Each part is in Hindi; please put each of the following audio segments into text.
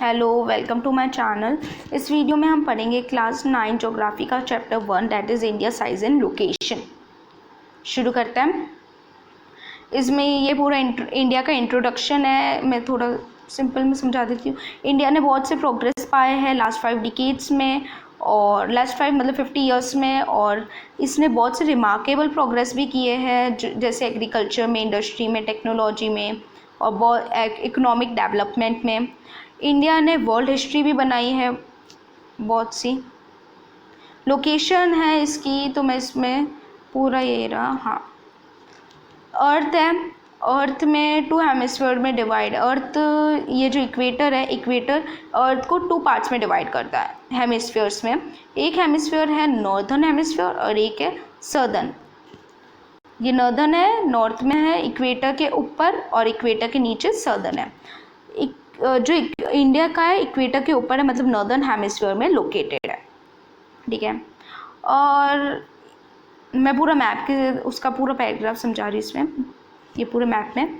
Hello, welcome to my channel. इस वीडियो में हम पढ़ेंगे क्लास 9 ज्योग्राफी का chapter 1 that is India size and location. शुरू करते हैं। इसमें ये पूरा इंडिया का इंट्रोडक्शन है। मैं थोड़ा सिंपल में समझा देती हूँ। इंडिया ने बहुत से प्रोग्रेस पाए हैं लास्ट 5 डिकेड्स में, और लास्ट 5 मतलब 50 ईयर्स में, और इसने बहुत से रिमार्केबल प्रोग्रेस भी किए हैं, जैसे एग्रीकल्चर में, इंडस्ट्री में, टेक्नोलॉजी में, और बहुत इकोनॉमिक डेवलपमेंट में। इंडिया ने वर्ल्ड हिस्ट्री भी बनाई है बहुत सी। लोकेशन है इसकी, तो मैं इसमें पूरा ये रहा। हाँ, अर्थ है। अर्थ में 2 हेमिस्फीयर में डिवाइड। अर्थ ये जो इक्वेटर है, इक्वेटर अर्थ को 2 पार्ट्स में डिवाइड करता है हेमिस्फीयर्स में। एक हेमिस्फीयर है नॉर्दर्न हेमिस्फीयर और एक है सदर्न। ये नॉर्दर्न है, नॉर्थ में है इक्वेटर के ऊपर, और इक्वेटर के नीचे सदर्न है। जो इंडिया का है इक्वेटर के ऊपर है, मतलब नॉर्दर्न हेमिस्फीयर में लोकेटेड है। ठीक है, और मैं पूरा मैप के उसका पूरा पैराग्राफ समझा रही हूँ इसमें। ये पूरे मैप में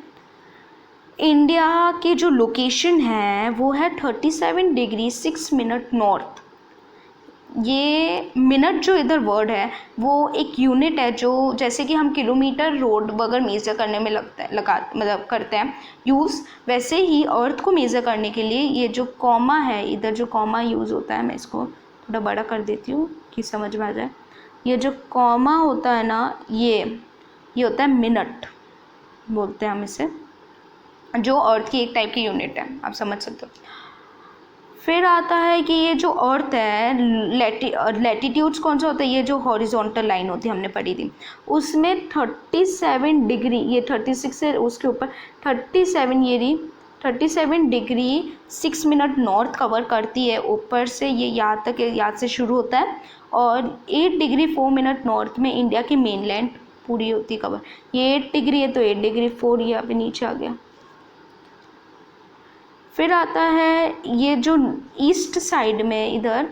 इंडिया की जो लोकेशन है वो है 37 डिग्री 6 मिनट नॉर्थ। ये मिनट जो इधर वर्ड है वो एक यूनिट है, जो जैसे कि हम किलोमीटर रोड वगैरह मेज़र करने में मतलब करते हैं यूज़, वैसे ही अर्थ को मेज़र करने के लिए ये जो कॉमा है, इधर जो कॉमा यूज़ होता है, मैं इसको थोड़ा बड़ा कर देती हूँ कि समझ में आ जाए। ये जो कॉमा होता है ना, ये होता है मिनट, बोलते हैं हम इसे, जो अर्थ की एक टाइप की यूनिट है, आप समझ सकते हो। फिर आता है कि ये जो अर्थ है, लैटिट्यूड्स कौन सा होता है, ये जो हॉरिजॉन्टल लाइन होती है हमने पढ़ी थी, उसमें 37 डिग्री, ये 36 से उसके ऊपर 37, ये रही 37 डिग्री 6 मिनट नॉर्थ कवर करती है ऊपर से। ये यहाँ तक, यहाँ से शुरू होता है, और 8 डिग्री 4 मिनट नॉर्थ में इंडिया की मेनलैंड पूरी होती है कवर। ये 8 डिग्री है तो 8 डिग्री 4 यहाँ पे नीचे आ गया। फिर आता है ये जो ईस्ट साइड में इधर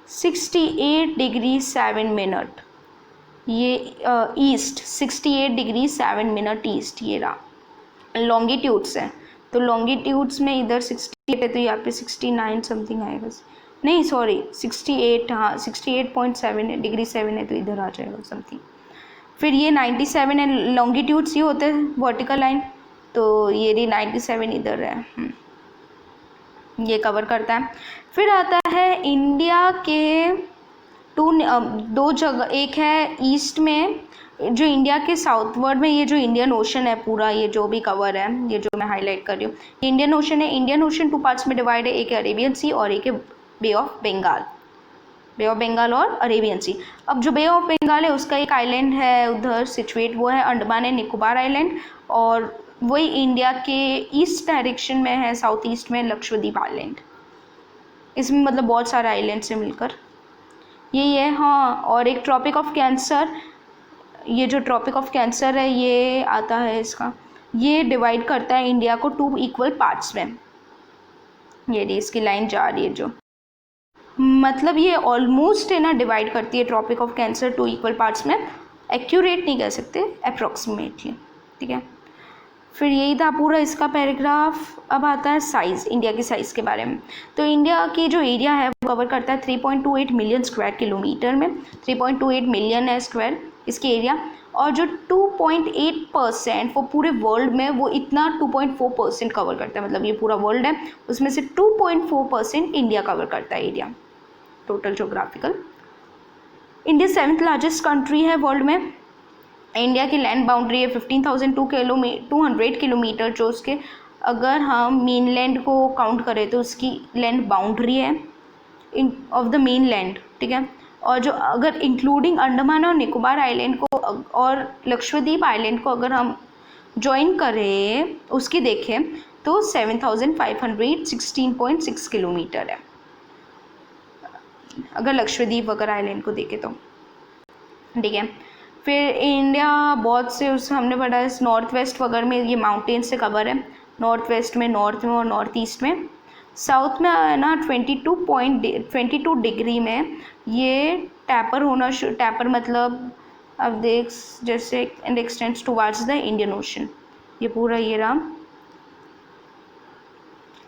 68 डिग्री 7 मिनट, ये ईस्ट 68 डिग्री 7 मिनट ईस्ट, ये रहा लॉन्गिट्यूड्स है। तो लॉन्गिट्यूड्स में इधर 68 है तो यहाँ पे 69 समथिंग आएगा, नहीं सॉरी 68, हाँ 68.7 डिग्री 7 है तो इधर आ जाएगा समथिंग। फिर ये 97 है, लॉन्गिट्यूड्स ये होते हैं वर्टिकल लाइन, तो ये 97 इधर है, ये कवर करता है। फिर आता है इंडिया के दो जगह, एक है ईस्ट में, जो इंडिया के साउथवर्ड में ये जो इंडियन ओशन है पूरा, ये जो भी कवर है, ये जो मैं हाईलाइट कर रही हूँ, ये इंडियन ओशन है। इंडियन ओशन 2 पार्ट्स में डिवाइड है, एक है अरेबियन सी और एक है Bay of Bengal. Bay of Bengal और अरेबियन सी। अब जो बे ऑफ बंगाल है उसका एक आइलैंड है उधर सिचुएट, वो है अंडमान एंड निकोबार आइलैंड, और वही इंडिया के ईस्ट डायरेक्शन में है, साउथ ईस्ट में लक्षद्वीप आइलैंड। इसमें मतलब बहुत सारे आइलैंड से मिलकर यही है। हाँ, और एक ट्रॉपिक ऑफ कैंसर, ये जो ट्रॉपिक ऑफ कैंसर है ये आता है इसका, ये डिवाइड करता है इंडिया को 2 इक्वल पार्ट्स में। ये इसकी लाइन जा रही है जो, मतलब ये ऑलमोस्ट है ना डिवाइड करती है tropic of cancer 2 equal parts में। एक्यूरेट नहीं कह सकते, अप्रॉक्सीमेटली। ठीक है, फिर यही था पूरा इसका पैराग्राफ। अब आता है साइज़, इंडिया की साइज़ के बारे में। तो इंडिया की जो एरिया है वो कवर करता है 3.28 मिलियन स्क्वायर किलोमीटर में, 3.28 मिलियन है स्क्वायर इसकी एरिया, और जो 2.8% वो पूरे वर्ल्ड में, वो इतना 2.4% कवर करता है, मतलब ये पूरा वर्ल्ड है उसमें से 2.4% इंडिया कवर करता है area total geographical. India 7th largest country है वर्ल्ड में। इंडिया की लैंड बाउंड्री है 15,200 किलोमीटर, जो उसके अगर हम मेन लैंड को काउंट करें तो उसकी लैंड बाउंड्री है ऑफ द मेन लैंड। ठीक है, और जो अगर इंक्लूडिंग अंडमान और निकोबार आइलैंड को और लक्षद्वीप आइलैंड को अगर हम ज्वाइन करें, उसकी देखें तो 7,516.6 किलोमीटर है, अगर लक्षद्वीप अगर आइलैंड को देखें तो। ठीक है, फिर इंडिया बहुत से उस हमने पढ़ा है नॉर्थ वेस्ट वगैरह में ये माउंटेन से कवर है, नॉर्थ वेस्ट में, नॉर्थ में और नॉर्थ ईस्ट में। साउथ में है ना 22 डिग्री में ये टैपर होना, टैपर मतलब अब देख जैसे and x tends towards the Indian ocean, ये पूरा ये रहा,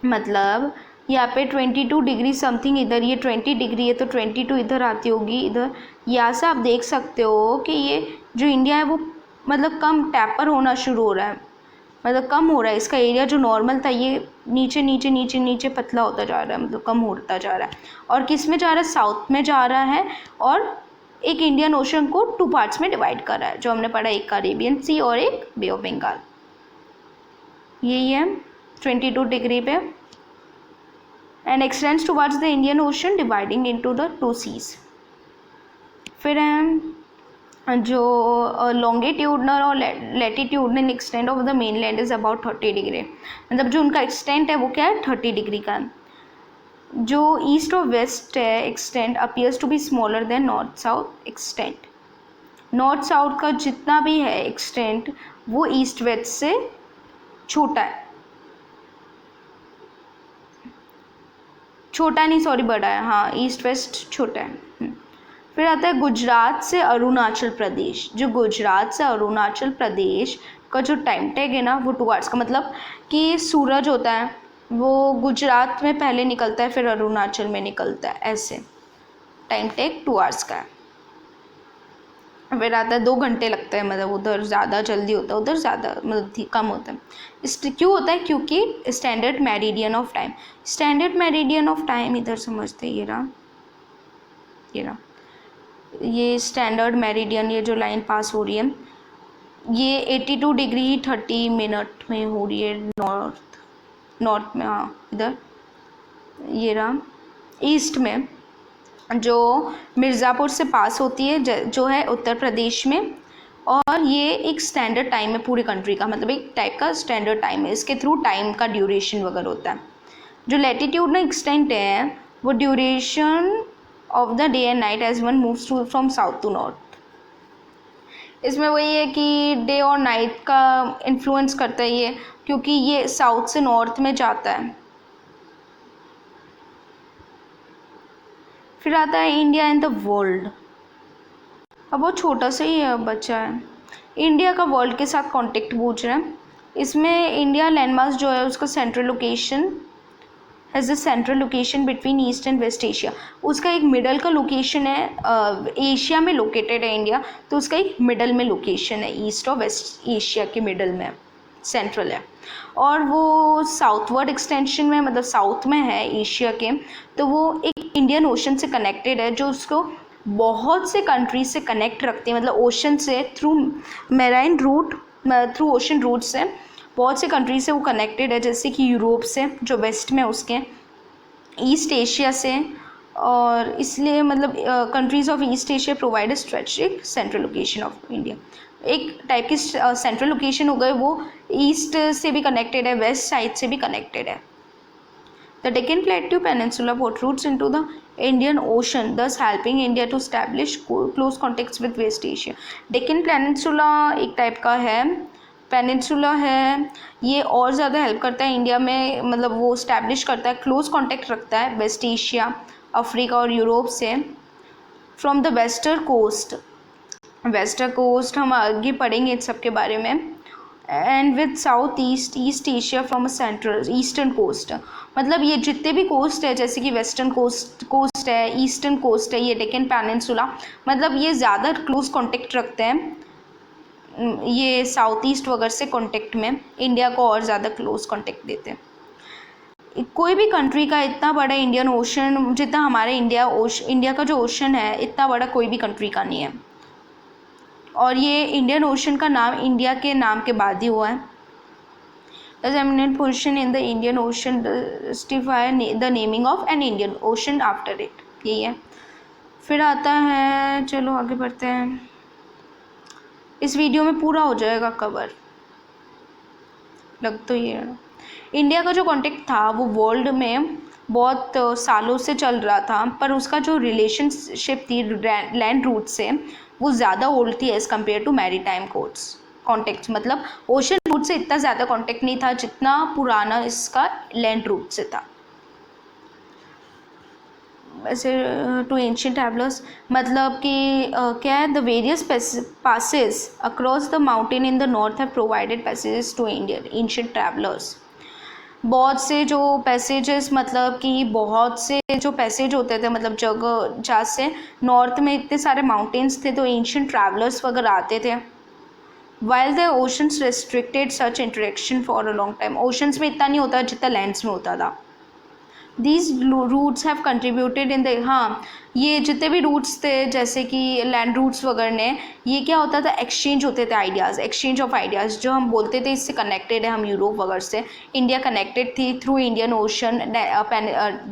मतलब यहाँ पे 22 डिग्री समथिंग, इधर ये 20 डिग्री है तो 22 इधर आती होगी इधर। यहाँ से आप देख सकते हो कि ये जो इंडिया है वो मतलब कम टैपर होना शुरू हो रहा है, मतलब कम हो रहा है। इसका एरिया जो नॉर्मल था ये नीचे नीचे नीचे नीचे पतला होता जा रहा है, मतलब कम होता जा रहा है। और किस में जा रहा है? साउथ में जा रहा है। और एक इंडियन ओशन को 2 पार्ट्स में डिवाइड कर रहा है, जो हमने पढ़ा, एक अरेबियन सी और एक बे ऑफ बंगाल। यही है 22 डिग्री पे। And extends towards the Indian ocean dividing into the 2 seas. फिर है जो लॉन्गिट्यूडनल और latitudinal extent of the mainland is about 30 degree, मतलब जो उनका एक्सटेंट है वो क्या है? 30 डिग्री का। जो ईस्ट और वेस्ट है extent appears to be smaller than north south extent. North south का जितना भी है एक्सटेंट वो ईस्ट वेस्ट से छोटा है, छोटा नहीं सॉरी बड़ा है, हाँ ईस्ट वेस्ट छोटा है। फिर आता है गुजरात से अरुणाचल प्रदेश। जो गुजरात से अरुणाचल प्रदेश का जो टाइम टैग है ना वो 2 आवर्स का, मतलब कि सूरज होता है वो गुजरात में पहले निकलता है फिर अरुणाचल में निकलता है, ऐसे टाइम टैग 2 आवर्स का है। फिर आता है 2 घंटे लगता है, मतलब उधर ज़्यादा जल्दी होता है, उधर ज़्यादा मतलब कम होता है। इस क्यों होता है? क्योंकि standard meridian of time, standard meridian of time इधर समझते हैं, ये रहा ये स्टैंडर्ड मेरिडियन, ये जो लाइन पास हो रही है ये 82 डिग्री 30 मिनट में हो रही है नॉर्थ में, हाँ इधर ये रहा। ईस्ट में जो मिर्ज़ापुर से पास होती है जो है उत्तर प्रदेश में, और ये एक स्टैंडर्ड टाइम है पूरी कंट्री का, मतलब एक टाइप का स्टैंडर्ड टाइम है, इसके थ्रू टाइम का ड्यूरेशन वगैरह होता है। जो लैटिट्यूड ना एक्सटेंट है वो duration of the day and night as one moves to from south to north. इसमें वही है कि डे और नाइट का इन्फ्लुएंस करता है ये, क्योंकि ये साउथ से नॉर्थ में जाता है। फिर आता है इंडिया एंड द वर्ल्ड। अब वो छोटा सा ही बच्चा है। इंडिया का वर्ल्ड के साथ कॉन्टेक्ट पूछ रहे हैं। इसमें इंडिया लैंडमार्क जो है उसका central location has the central location between east and west Asia. उसका एक मिडल का लोकेशन है, एशिया में लोकेटेड है इंडिया, तो उसका एक मिडल में लोकेशन है, ईस्ट और वेस्ट एशिया के मिडल में सेंट्रल है। और वो साउथवर्ड एक्सटेंशन में, मतलब साउथ में है एशिया के, तो वो एक इंडियन ओशन से कनेक्टेड है, जो उसको बहुत से कंट्रीज से कनेक्ट रखती है, मतलब ओशन से through marine route, through ocean route से बहुत से कंट्रीज से वो कनेक्टेड है, जैसे कि यूरोप से जो वेस्ट में उसके, ईस्ट एशिया से, और इसलिए मतलब countries of east Asia provide strategic central location of India. एक टाइप की सेंट्रल लोकेशन हो गए, वो ईस्ट से भी कनेक्टेड है, वेस्ट साइड से भी कनेक्टेड है। The Deccan plateau peninsula protrudes into the Indian Ocean, thus helping India to establish close contacts with West Asia। Deccan peninsula एक टाइप का है, पेनिनसुला है, ये और ज़्यादा हेल्प करता है इंडिया में, मतलब वो इस्टेब्लिश करता है, क्लोज कांटेक्ट रखता है वेस्ट एशिया, अफ्रीका और यूरोप से। From the western coast, western coast हम आगे पढ़ेंगे इस सब के बारे में। And with south east Asia from a central eastern coast, मतलब ये जितने भी कोस्ट है, जैसे कि वेस्टर्न कोस्ट है, ईस्टर्न कोस्ट है, ये डेक्कन पेनिनसुला, मतलब ये ज़्यादा क्लोज कांटेक्ट रखते हैं ये साउथ ईस्ट वगैरह से कांटेक्ट में, इंडिया को और ज़्यादा क्लोज कांटेक्ट देते हैं। कोई भी कंट्री का इतना बड़ा इंडियन ओशन जितना हमारे इंडिया का जो ओशन है इतना बड़ा कोई भी कंट्री का नहीं है, और ये इंडियन ओशन का नाम इंडिया के नाम के बाद ही हुआ है। As eminent position in the Indian Ocean justify the naming of an Indian Ocean after it, यही है। फिर आता है, चलो आगे बढ़ते हैं, इस वीडियो में पूरा हो जाएगा कवर, लग तो ये है। इंडिया का जो कॉन्टेक्ट था वो वर्ल्ड में बहुत सालों से चल रहा था, पर उसका जो रिलेशनशिप थी लैंड रूट से वो ज़्यादा ओल्ड थी as compare to maritime contact, मतलब ओशन रूट से इतना ज़्यादा कॉन्टेक्ट नहीं था जितना पुराना इसका लैंड रूट से था। वैसे टू एंशिएंट ट्रैवलर्स, मतलब कि क्या है, the various passes across the mountain in the north have provided passages to Indian ancient travellers. बहुत से जो पैसेजेस, मतलब कि बहुत से जो पैसेज होते थे, मतलब जगह जहाँ से नॉर्थ में इतने सारे माउंटेन्स थे तो एंशियंट ट्रैवलर्स वगैरह आते थे. While the oceans restricted such interaction for a long time. Oceans में इतना नहीं होता जितना लैंड्स में होता था. These routes have contributed in the, हाँ, ये जितने भी रूट्स थे जैसे कि लैंड रूट्स वगैरह ने, ये क्या होता था, एक्सचेंज होते थे आइडियाज़, एक्सचेंज ऑफ आइडियाज़, जो हम बोलते थे इससे कनेक्टेड है हम यूरोप वगैरह से. इंडिया कनेक्टेड थी through Indian ocean,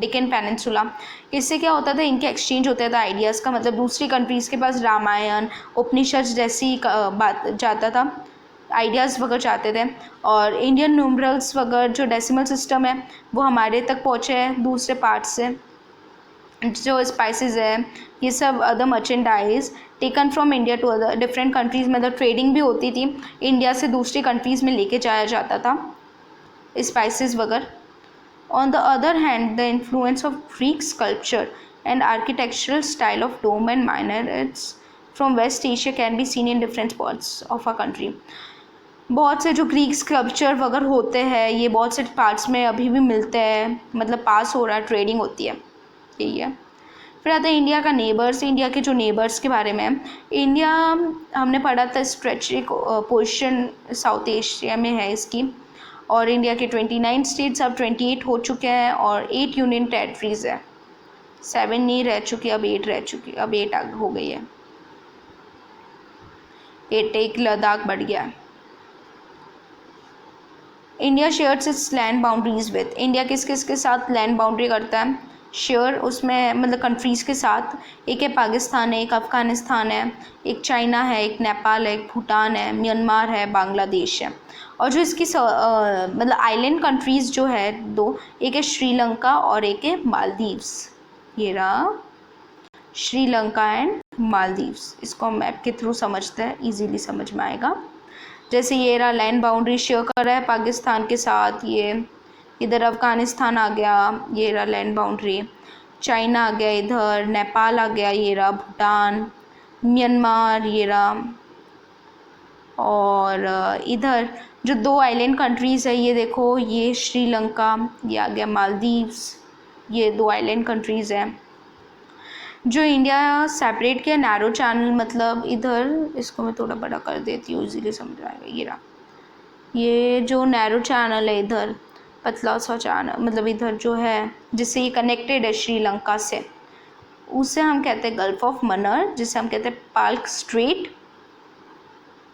deacon peninsula. इससे क्या होता था, इनके एक्सचेंज होता था आइडियाज़ का, मतलब दूसरी कंट्रीज़ के पास रामायण उपनिषद जैसी बात जाता था, आइडियाज़ वगैरह चाहते थे. और इंडियन न्यूमरल्स वगैरह जो डेसिमल सिस्टम है वो हमारे तक पहुँचे हैं दूसरे पार्ट से. जो स्पाइसेस है ये सब other merchandise taken from India to other different countries, मतलब ट्रेडिंग भी होती थी, इंडिया से दूसरी कंट्रीज़ में लेके जाया जाता था स्पाइसेस वगैरह. On the other hand the influence of Greek sculpture and architectural style of dome and minarets from West Asia can be seen in different parts of a country. बहुत से जो ग्रीक स्कल्पचर वगैरह होते हैं ये बहुत से पार्ट्स में अभी भी मिलते हैं, मतलब पास हो रहा है, ट्रेडिंग होती है, यही है. फिर आता है इंडिया का नेबर्स. इंडिया के जो नेबर्स के बारे में, इंडिया हमने पढ़ा था स्ट्रेचिक पोर्शन साउथ एशिया में है इसकी, और इंडिया के 29 स्टेट्स अब 28 हो चुके हैं और 8 यूनियन टेरिटरीज है. 7 नहीं रह चुकी, अब 8 रह चुकी, अब 8 हो गई है, 8 एक लद्दाख बढ़ गया है. India shares it's land boundaries with. India किस किस के साथ लैंड बाउंड्री करता है, शेयर, उसमें मतलब कंट्रीज़ के साथ. एक है पाकिस्तान है, एक अफ़गानिस्तान है, एक चाइना है, एक नेपाल है, एक भूटान है, म्यांमार है, बांग्लादेश है. और जो इसकी मतलब आइलैंड कंट्रीज़ जो है दो, एक है श्रीलंका और एक है मालदीव्स. ये रहा श्रीलंका एंड मालदीव्स. इसको हम मैप के थ्रू समझते हैं, इजीली समझ में आएगा. जैसे ये रहा लैंड बाउंड्री शेयर कर रहा है पाकिस्तान के साथ, ये इधर अफ़गानिस्तान आ गया, ये रहा लैंड बाउंड्री. चाइना आ गया इधर, नेपाल आ गया, ये रहा भूटान, म्यांमार ये रहा. और इधर जो 2 आइलैंड कंट्रीज़ है ये देखो, ये श्रीलंका, ये आ गया मालदीव्स, ये 2 आइलैंड कंट्रीज़ हैं. जो इंडिया सेपरेट किया नैरो चैनल, मतलब इधर इसको मैं थोड़ा बड़ा कर देती हूँ इजीली समझ आएगा. ये रहा, ये जो नैरो चैनल है इधर, पतला सा चैनल, मतलब इधर जो है जिससे ये कनेक्टेड है श्रीलंका से, उसे हम कहते हैं गल्फ ऑफ मन्नार, जिसे हम कहते हैं Palk straight.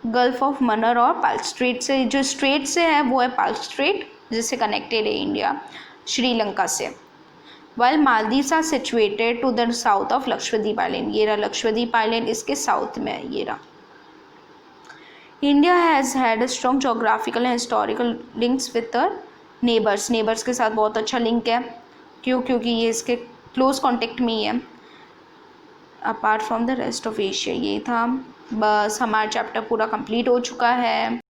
Gulf of Mannar और पाल्क स्ट्रेट से, जो स्ट्रेट से है वो है पाल्क स्ट्रेट, जिससे कनेक्टेड है इंडिया श्रीलंका से. While Maldives are situated to the south of Lakshadweep island. ये रहा लक्षद्वीप आइलैंड, इसके साउथ में है. ये रहा. India has had a strong geographical and historical links with the neighbours. Neighbours के साथ बहुत अच्छा लिंक है. क्यों? क्योंकि ये इसके क्लोज कॉन्टेक्ट में ही है. Apart from the rest of Asia. ये था, बस हमारा चैप्टर पूरा कंप्लीट हो चुका है.